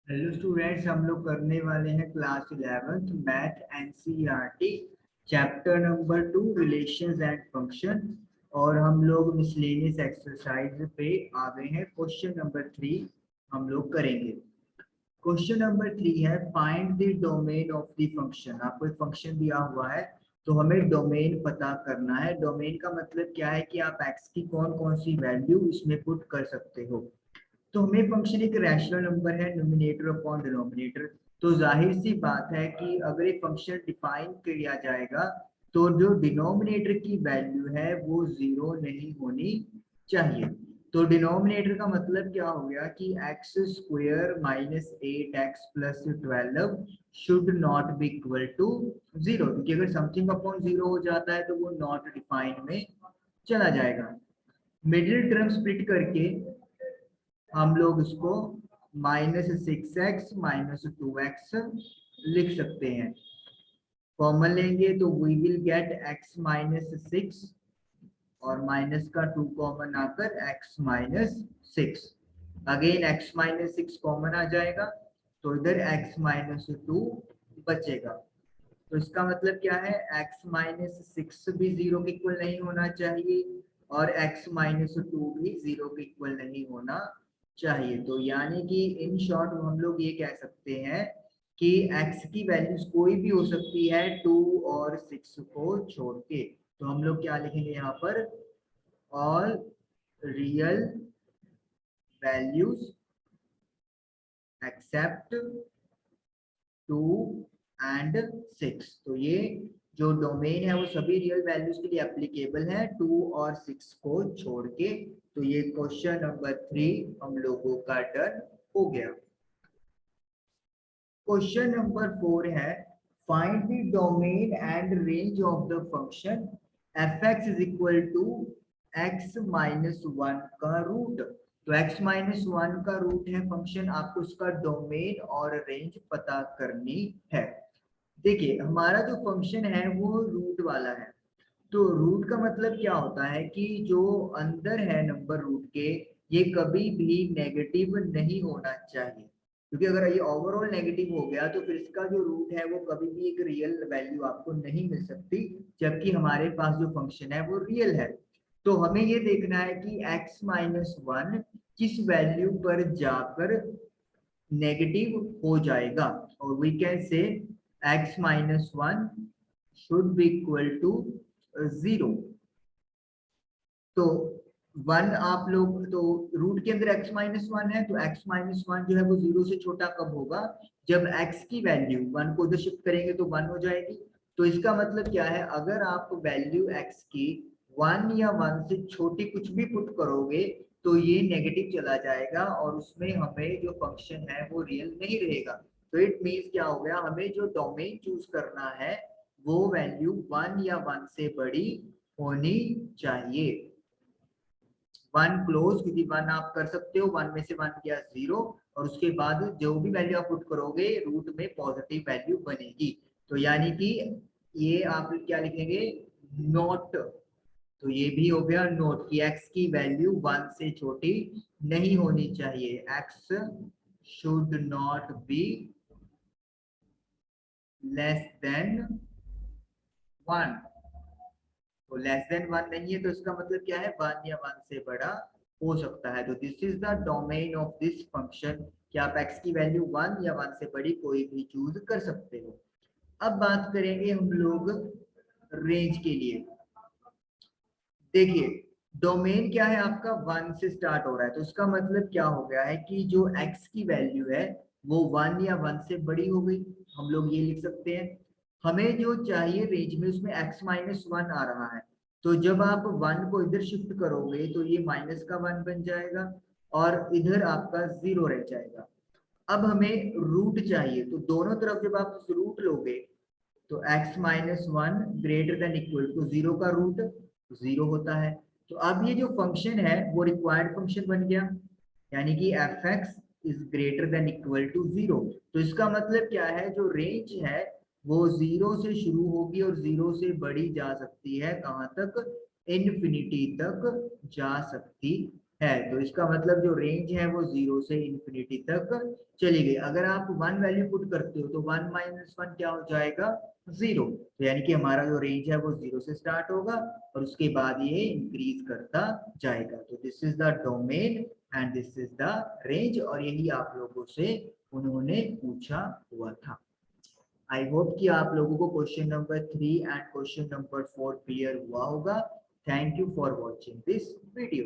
Hello students, हम लोग करने वाले हैं class 11th math NCERT chapter number 2 relations and function. और हम लोग मिसलेनियस एक्सरसाइज पे आ गए हैं। क्वेश्चन नंबर 3 हम लोग करेंगे। क्वेश्चन नंबर 3 है find the domain of the function. आपको एक फंक्शन दिया हुआ है तो हमें डोमेन पता करना है। डोमेन का मतलब क्या है कि आप एक्स की कौन कौन सी वैल्यू इसमें पुट कर सकते हो। तो हमें फंक्शन एक रैशनल नंबर है, न्यूमरेटर अपॉन डिनोमिनेटर। तो जाहिर सी बात है कि अगर एक फंक्शन डिफाइन किया जाएगा तो जो डिनोमिनेटर की वैल्यू है वो जीरो नहीं होनी चाहिए। तो डिनोमिनेटर का मतलब क्या हो गया कि x square minus 8x plus 12 should not be equal to zero, क्योंकि अगर समथिंग अपॉन जीरो हो जाता है तो वो नॉट डिफाइन में चला जाएगा। मिडिल टर्म स्प्लिट करके हम लोग इसको -6x -2x लिख सकते हैं। कॉमन लेंगे तो वी विल गेट x-6 और माइनस का 2 कॉमन आकर x-6। अगेन x-6 कॉमन आ जाएगा तो इधर x-2 बचेगा। तो इसका मतलब क्या है, x-6 भी जीरो के इक्वल नहीं होना चाहिए और x-2 भी जीरो के इक्वल नहीं होना चाहिए। तो यानी कि इन शॉर्ट हम लोग ये कह सकते हैं कि x की वैल्यूज कोई भी हो सकती है 2 और 6 को छोड़ के। तो हम लोग क्या लिखेंगे यहाँ पर, all real values except 2 and 6। तो ये जो डोमेन है वो सभी रियल वैल्यूज के लिए एप्लीकेबल है 2 और 6 को छोड़ के। तो ये क्वेश्चन नंबर 3 हम लोगों का डन हो गया। क्वेश्चन नंबर 4 है find the domain and range of the function f(x) is equal to x-1 का रूट। तो x-1 का रूट है फंक्शन, आपको इसका डोमेन और रेंज पता करनी है। देखिए हमारा जो फंक्शन है वो रूट वाला है। तो रूट का मतलब क्या होता है कि जो अंदर है नंबर रूट के, ये कभी भी नेगेटिव नहीं होना चाहिए, क्योंकि अगर ये ओवरऑल नेगेटिव हो गया तो फिर इसका जो रूट है वो कभी भी एक रियल वैल्यू आपको नहीं मिल सकती, जबकि हमारे पास जो फंक्शन है वो रियल है। तो हमें ये देखना है कि x-1 किस वैल्यू पर जाकर नेगेटिव हो जाएगा। और we can say x-1 should be equal to 0। तो 1 आप लोग तो रूट के अंदर x-1 है, तो x-1 जो है वो 0 से छोटा कब होगा, जब x की वैल्यू 1 को उधर शिफ्ट करेंगे तो 1 हो जाएगी। तो इसका मतलब क्या है, अगर आप वैल्यू x की 1 या 1 से छोटी कुछ भी पुट करोगे तो ये नेगेटिव चला जाएगा और उसमें हमें जो फंक्शन है वो रियल नहीं रहेगा। तो इट मीन्स क्या हो गया, हमें जो डोमेन चूज करना है वो वैल्यू 1 या 1 से बड़ी होनी चाहिए। 1 क्लोज, क्योंकि 1 आप कर सकते हो, 1 में से 1 गया 0 और उसके बाद जो भी वैल्यू आप पुट करोगे रूट में पॉजिटिव वैल्यू बनेगी। तो यानी कि ये आप क्या लिखेंगे, नोट। तो ये भी हो गया नोट कि x की वैल्यू 1 से छोटी नहीं होनी चाहिए। x should not be less than 1। तो लेस देन 1 नहीं है तो इसका मतलब क्या है, 1 या 1 से बड़ा हो सकता है। तो this is the domain of this function कि आप x की वैल्यू 1 या 1 से बड़ी कोई भी चूज कर सकते हो। अब बात करेंगे हम लोग रेंज के लिए। देखिए डोमेन क्या है आपका, 1 से स्टार्ट हो रहा है, तो इसका मतलब क्या हो गया है कि जो x की वैल्यू है वो 1 या 1 से बड़ी हो गई। हम लोग ये लिख सकते हैं हमें जो चाहिए रेंज में उसमें x-1 आ रहा है। तो जब आप 1 को इधर शिफ्ट करोगे तो ये माइनस का 1 बन जाएगा और इधर आपका 0 रह जाएगा। अब हमें रूट चाहिए, तो दोनों तरफ जब आप रूट लोगे तो x-1 greater than equal to 0 का रूट 0 होता है। तो अब ये जो फंक्शन है वो रिक्वायर्ड फंक्शन बन गया, यानी कि f(x) is greater than equal to 0। तो इसका मतलब क्या है, जो रेंज है वो 0 से शुरू होगी और 0 से बढ़ी जा सकती है, कहां तक, इन्फिनिटी तक जा सकती है, तो इसका मतलब जो रेंज है वो 0 से इंफिनिटी तक चली गई। अगर आप 1 वैल्यू पुट करते हो तो 1 माइनस 1 क्या हो जाएगा, 0। तो यानी कि हमारा जो रेंज है वो 0 से स्टार्ट होगा और उसके बाद ये इंक्रीज करता जाएगा। तो this is the domain and this is the range, और यही आप लोगों से उन्होंने पूछा हुआ था। आई होप कि आप लोगों को question number 3 and question number 4 clear हुआ होगा। Thank you for watching this video.